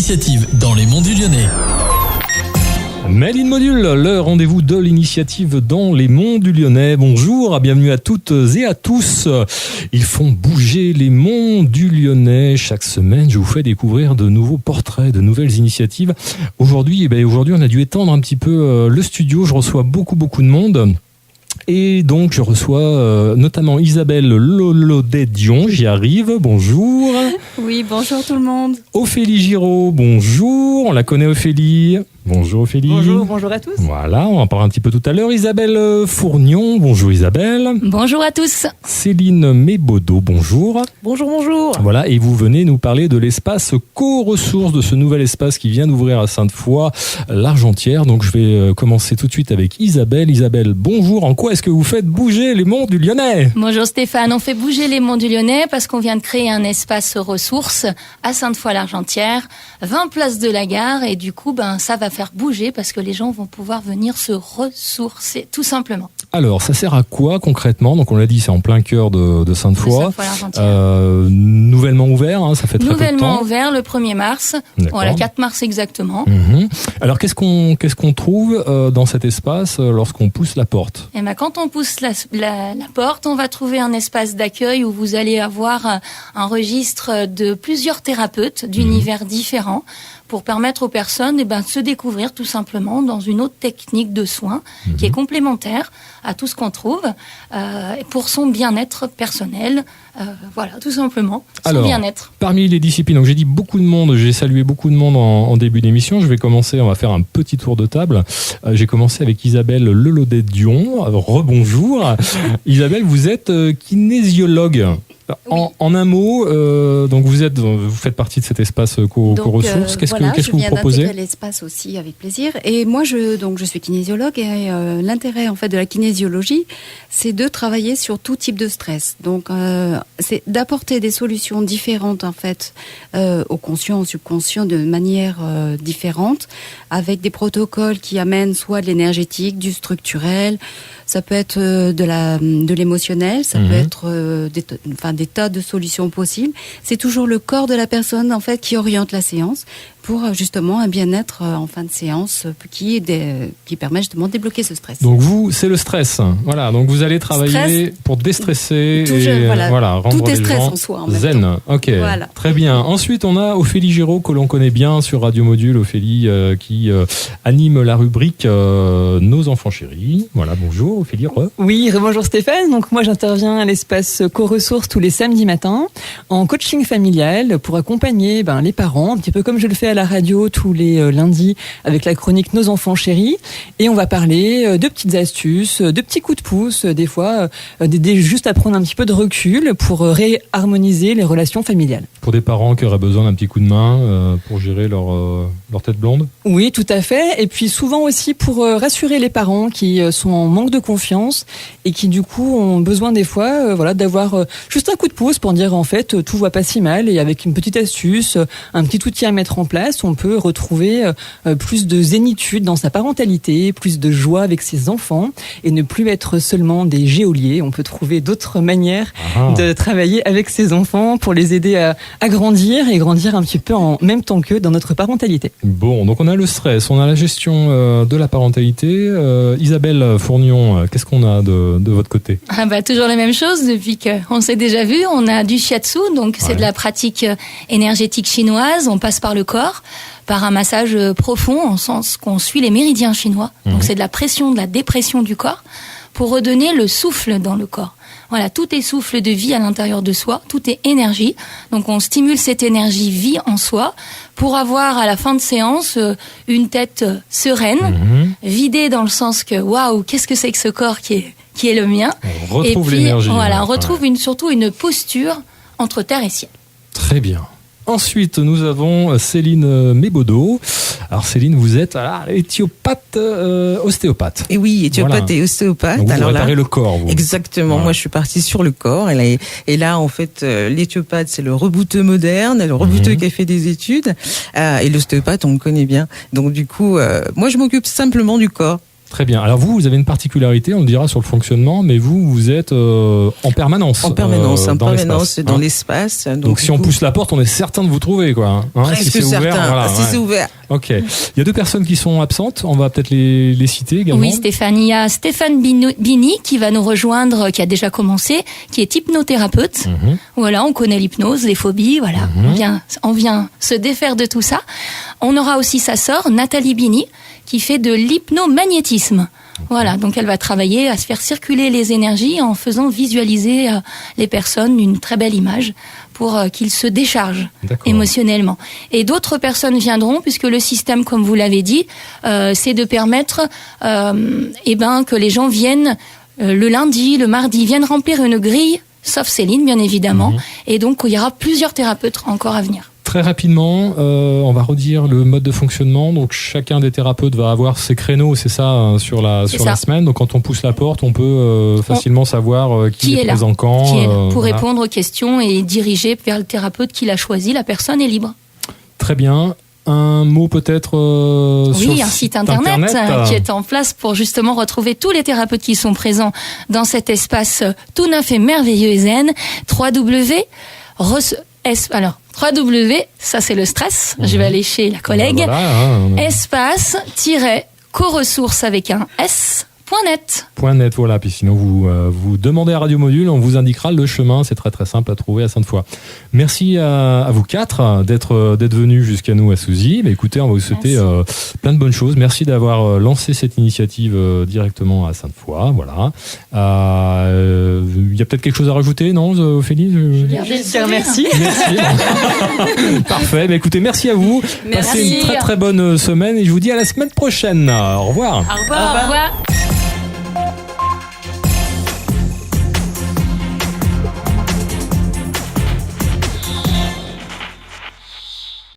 l'initiative dans les Monts du Lyonnais. Made in Module, le rendez-vous de l'initiative dans les Monts du Lyonnais. Bonjour, bienvenue à toutes et à tous. Ils font bouger les Monts du Lyonnais. Chaque semaine, je vous fais découvrir de nouveaux portraits, de nouvelles initiatives. Aujourd'hui, on a dû étendre un petit peu le studio. Je reçois beaucoup de monde. Et donc, je reçois notamment Isabelle Lolaudet-Dion. J'y arrive. Bonjour. Oui, bonjour tout le monde. Ophélie Giraud, bonjour. On la connaît, Ophélie. Bonjour Ophélie. Bonjour à tous. Voilà, on en parle un petit peu tout à l'heure. Isabelle Fournion, bonjour Isabelle. Bonjour à tous. Céline Mébaudot, bonjour. Bonjour. Voilà, et vous venez nous parler de l'espace co-ressources, de ce nouvel espace qui vient d'ouvrir à Sainte-Foy, l'Argentière. Donc je vais commencer tout de suite avec Isabelle. Isabelle, bonjour. En quoi est-ce que vous faites bouger les Monts du Lyonnais ? Bonjour Stéphane, on fait bouger les Monts du Lyonnais parce qu'on vient de créer un espace ressources à Sainte-Foy-l'Argentière, 20 places de la gare, et du coup, ça va faire bouger parce que les gens vont pouvoir venir se ressourcer, tout simplement. Alors, ça sert à quoi concrètement ? Donc on l'a dit, c'est en plein cœur de Sainte-Foy. Nouvellement ouvert, ça fait très peu de temps. Nouvellement ouvert le 1er mars, voilà, 4 mars exactement. Alors qu'est-ce qu'on trouve dans cet espace lorsqu'on pousse la porte ? Et quand on pousse la porte, on va trouver un espace d'accueil où vous allez avoir un registre de plusieurs thérapeutes d'univers différents, pour permettre aux personnes de se découvrir tout simplement dans une autre technique de soins qui est complémentaire à tout ce qu'on trouve pour son bien-être personnel. Voilà, tout simplement, son bien-être. Parmi les disciplines, donc j'ai dit beaucoup de monde, j'ai salué beaucoup de monde en début d'émission. Je vais commencer, on va faire un petit tour de table. J'ai commencé avec Isabelle Lolaudet-Dion. Rebonjour. Isabelle, vous êtes kinésiologue. Oui. En un mot, donc vous faites partie de cet espace co-ressources. Qu'est-ce que vous proposez ? Je viens d'intégrer l'espace aussi avec plaisir. Et moi, je suis kinésiologue et l'intérêt en fait de la kinésiologie, c'est de travailler sur tout type de stress. Donc, c'est d'apporter des solutions différentes en fait au conscient, au subconscient de manière différente, avec des protocoles qui amènent soit de l'énergétique, du structurel. Ça peut être de l'émotionnel, ça peut être des tas de solutions possibles. C'est toujours le corps de la personne en fait qui oriente la séance pour justement un bien-être en fin de séance qui permet justement de débloquer ce stress. Donc vous, c'est le stress. Voilà, donc vous allez travailler pour déstresser rendre tout est les stress gens en soi, en même zen. temps. Ok, voilà. Très bien. Ensuite, on a Ophélie Giraud que l'on connaît bien sur Radio Module. Ophélie qui anime la rubrique Nos enfants chéris. Voilà, bonjour Ophélie. Oui, bonjour Stéphane. Donc moi j'interviens à l'espace co-ressources tous les samedis matins en coaching familial pour accompagner les parents, un petit peu comme je le fais à la radio tous les lundis avec la chronique Nos enfants chéris. Et on va parler de petites astuces, de petits coups de pouce, des fois d'aider juste à prendre un petit peu de recul pour réharmoniser les relations familiales. Pour des parents qui auraient besoin d'un petit coup de main pour gérer leur tête blonde ? Oui, tout à fait. Et puis souvent aussi pour rassurer les parents qui sont en manque de confiance et qui du coup ont besoin des fois d'avoir juste un coup de pouce pour dire en fait tout va pas si mal, et avec une petite astuce, un petit outil à mettre en place, on peut retrouver plus de zénitude dans sa parentalité, plus de joie avec ses enfants et ne plus être seulement des geôliers. On peut trouver d'autres manières de travailler avec ses enfants pour les aider à grandir et grandir un petit peu en même temps qu'eux dans notre parentalité. Bon, donc on a le stress, on a la gestion de la parentalité. Isabelle Fournion, qu'est-ce qu'on a de votre côté ? Toujours la même chose depuis qu'on s'est déjà vu. On a du shiatsu, donc c'est de la pratique énergétique chinoise. On passe par le corps, par un massage profond, en sens qu'on suit les méridiens chinois. Donc c'est de la pression, de la dépression du corps pour redonner le souffle dans le corps. Voilà, tout est souffle de vie à l'intérieur de soi, tout est énergie. Donc on stimule cette énergie vie en soi pour avoir à la fin de séance une tête sereine, vidée dans le sens que waouh, qu'est-ce que c'est que ce corps qui est le mien. On retrouve l'énergie. Voilà, on retrouve surtout une posture entre terre et ciel. Très bien. Ensuite, nous avons Céline Mébaudot. Alors Céline, vous êtes éthiopathe, ostéopathe. Et oui, éthiopathe et ostéopathe. Donc vous réparez le corps, vous. Exactement. Moi, je suis partie sur le corps. Et là, en fait, l'éthiopathe, c'est le rebouteux moderne, le rebouteux qui a fait des études. Et l'ostéopathe, on le connaît bien. Donc du coup, moi, je m'occupe simplement du corps. Très bien. Alors vous avez une particularité, on le dira sur le fonctionnement, mais vous êtes en permanence. Dans l'espace. Donc si on pousse la porte, on est certain de vous trouver, quoi. Presque si c'est certain. Ouvert, voilà, si c'est ouvert. Ok. Il y a 2 personnes qui sont absentes. On va peut-être les citer également. Oui, Stéphane. Il y a Stéphane Bini qui va nous rejoindre, qui a déjà commencé, qui est hypnothérapeute. Voilà, on connaît l'hypnose, les phobies. Voilà, on vient se défaire de tout ça. On aura aussi sa sœur, Nathalie Bini, qui fait de l'hypnomagnétisme. Voilà, donc elle va travailler à se faire circuler les énergies en faisant visualiser les personnes une très belle image pour qu'ils se déchargent émotionnellement. Et d'autres personnes viendront, puisque le système, comme vous l'avez dit, c'est de permettre que les gens viennent le lundi, le mardi, viennent remplir une grille, sauf Céline bien évidemment, et donc il y aura plusieurs thérapeutes encore à venir. Très rapidement, on va redire le mode de fonctionnement. Donc chacun des thérapeutes va avoir ses créneaux, c'est ça, sur la semaine. Donc quand on pousse la porte, on peut facilement savoir qui est présent quand. Qui est là pour répondre aux questions et diriger vers le thérapeute qui l'a choisi. La personne est libre. Très bien. Un mot peut-être sur un site internet qui est en place pour justement retrouver tous les thérapeutes qui sont présents dans cet espace tout neuf et merveilleux et zen. Ça c'est le stress, je vais aller chez la collègue, espace-co-ressources avec un S.net. .net, voilà. Puis sinon, vous demandez à Radio Module, on vous indiquera le chemin. C'est très très simple à trouver à Sainte-Foy. Merci à vous 4 d'être venus jusqu'à nous à Souzy. Mais écoutez, on va vous souhaiter plein de bonnes choses. Merci d'avoir lancé cette initiative directement à Sainte-Foy. Voilà. Il y a peut-être quelque chose à rajouter, non, Ophélie? Merci. Parfait. Mais écoutez, merci à vous. Passez une très très bonne semaine et je vous dis à la semaine prochaine. Au revoir. Au revoir.